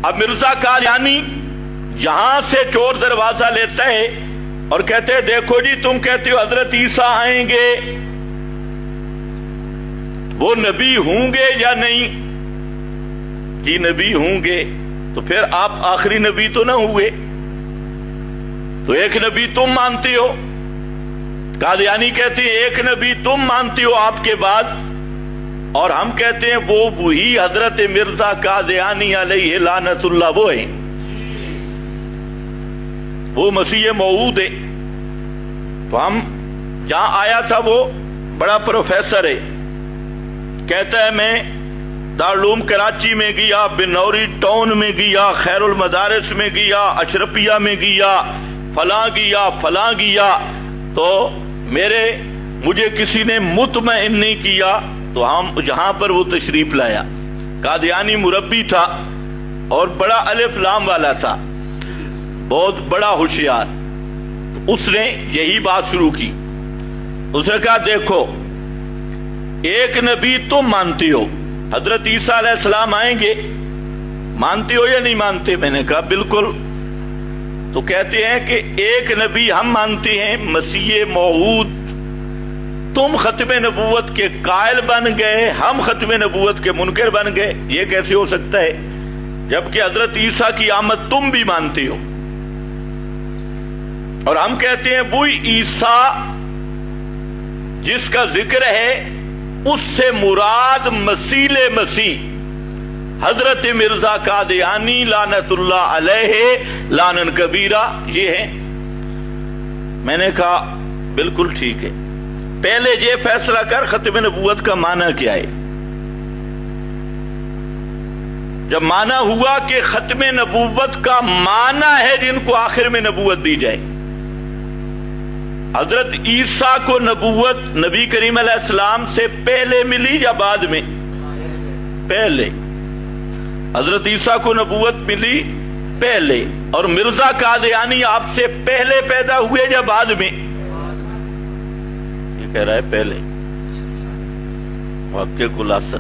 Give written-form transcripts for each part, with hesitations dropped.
اب مرزا قادیانی یہاں سے چور دروازہ لیتا ہے اور کہتے ہیں دیکھو جی تم کہتے ہو حضرت عیسیٰ آئیں گے، وہ نبی ہوں گے یا نہیں؟ جی نبی ہوں گے، تو پھر آپ آخری نبی تو نہ ہوئے، تو ایک نبی تم مانتے ہو۔ قادیانی کہتے ہیں ایک نبی تم مانتے ہو آپ کے بعد، اور ہم کہتے ہیں وہ وہی حضرت مرزا قادیانی علیہ لعنت اللہ وہ ہے، وہ مسیح موعود ہے۔ تو ہم جہاں آیا تھا وہ بڑا پروفیسر ہے، کہتا ہے میں دارالعلوم کراچی میں گیا، بنوری ٹاؤن میں گیا، خیر المدارس میں گیا، اشرفیہ میں گیا، فلاں گیا، تو مجھے کسی نے مطمئن نہیں کیا، تو ہم جہاں پر وہ تشریف لایا۔ قادیانی مربی تھا اور بڑا الف لام والا تھا، بہت بڑا ہوشیار۔ تو اس نے یہی بات شروع کی، اس نے کہا دیکھو ایک نبی تم مانتے ہو، حضرت عیسیٰ علیہ السلام آئیں گے، مانتے ہو یا نہیں مانتے؟ میں نے کہا بالکل۔ تو کہتے ہیں کہ ایک نبی ہم مانتے ہیں مسیح موعود، تم ختم نبوت کے قائل بن گئے، ہم ختم نبوت کے منکر بن گئے، یہ کیسے ہو سکتا ہے جبکہ حضرت عیسیٰ کی آمد تم بھی مانتے ہو؟ اور ہم کہتے ہیں وہی عیسیٰ جس کا ذکر ہے اس سے مراد مسیح حضرت مرزا قادیانی لعنت اللہ علیہ لعنن کبیرہ یہ ہے۔ میں نے کہا بالکل ٹھیک ہے، پہلے یہ فیصلہ کر ختم نبوت کا معنی کیا ہے۔ جب معنی ہوا کہ ختم نبوت کا معنی ہے جن کو آخر میں نبوت دی جائے، حضرت عیسیٰ کو نبوت نبی کریم علیہ السلام سے پہلے ملی یا بعد میں؟ پہلے۔ حضرت عیسیٰ کو نبوت ملی پہلے، اور مرزا قادیانی آپ سے پہلے پیدا ہوئے یا بعد میں؟ یہ کہہ رہا ہے پہلے۔ واقع خلاصہ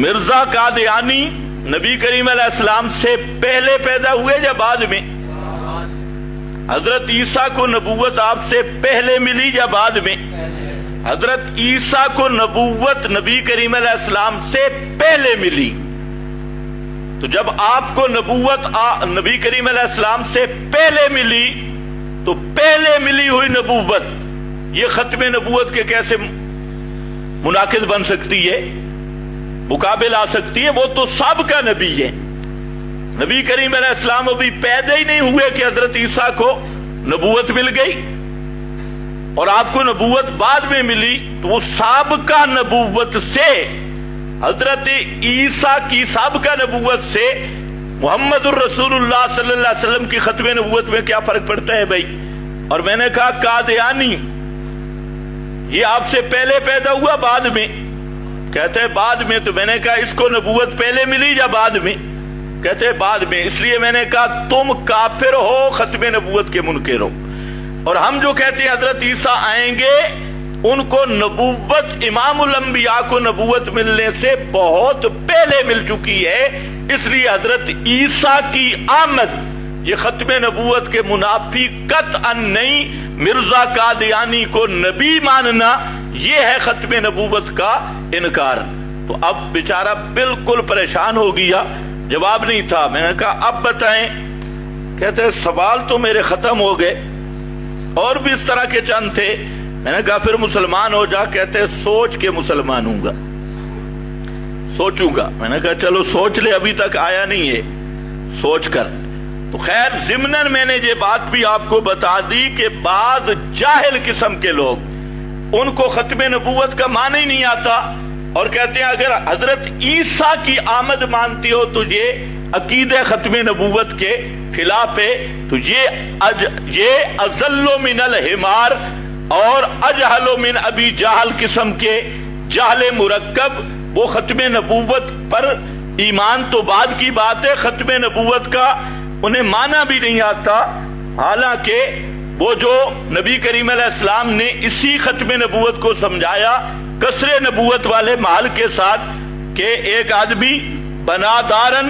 مرزا قادیانی نبی کریم علیہ السلام سے پہلے پیدا ہوئے یا بعد میں؟ حضرت عیسیٰ کو نبوت آپ سے پہلے ملی یا بعد میں؟ حضرت عیسیٰ کو نبوت نبی کریم علیہ السلام سے پہلے ملی۔ تو جب آپ کو نبوت نبی کریم علیہ السلام سے پہلے ملی تو پہلے ملی ہوئی نبوت یہ ختم نبوت کے کیسے مناقض بن سکتی ہے، مقابل آ سکتی ہے؟ وہ تو سابقہ نبی ہے، نبی کریم علیہ السلام ابھی پیدا ہی نہیں ہوئے کہ حضرت عیسیٰ کو نبوت مل گئی، اور آپ کو نبوت بعد میں ملی۔ تو وہ سابقہ نبوت سے حضرت عیسیٰ کی سابقہ نبوت سے محمد الرسول اللہ صلی اللہ علیہ وسلم کی ختم نبوت میں کیا فرق پڑتا ہے بھائی؟ اور میں نے کہا قادیانی یہ آپ سے پہلے پیدا ہوا بعد میں؟ کہتے ہیں بعد میں۔ تو میں نے کہا اس کو نبوت پہلے ملی یا بعد میں؟ کہتے ہیں بعد میں۔ اس لیے میں نے کہا تم کافر ہو، ختم نبوت کے منکر ہو۔ اور ہم جو کہتے ہیں حضرت عیسیٰ آئیں گے، ان کو نبوت امام الانبیاء کو نبوت ملنے سے بہت پہلے مل چکی ہے، اس لیے حضرت عیسیٰ کی آمد یہ ختم نبوت کے منافی قطعا نہیں۔ مرزا قادیانی کو نبی ماننا یہ ہے ختم نبوت کا انکار۔ تو اب بیچارہ بالکل پریشان ہو گیا، جواب نہیں تھا۔ میں نے کہا اب بتائیں، کہتے ہیں سوال تو میرے ختم ہو گئے، اور بھی اس طرح کے چند تھے۔ میں نے کہا پھر مسلمان ہو جا، کہتے ہیں سوچ کے مسلمان ہوں گا، سوچوں گا۔ میں نے کہا چلو سوچ لے، ابھی تک آیا نہیں ہے، سوچ کر۔ تو خیر ضمناً میں نے یہ بات بھی آپ کو بتا دی کہ بعض جاہل قسم کے لوگ ان کو ختم نبوت کا معنی ہی نہیں آتا، اور کہتے ہیں اگر حضرت عیسیٰ کی آمد مانتی ہو تو یہ عقیدہ ختم نبوت کے خلاف ہے، تو یہ اذل من الحمار اور اجہل من ابی جہل قسم کے جہل مرکب، وہ ختم نبوت پر ایمان تو بعد کی بات ہے، ختم نبوت کا انہیں معنی بھی نہیں آتا۔ حالانکہ وہ جو نبی کریم علیہ السلام نے اسی ختم نبوت کو سمجھایا قصر نبوت والے محل کے ساتھ کہ ایک آدمی بنا دارن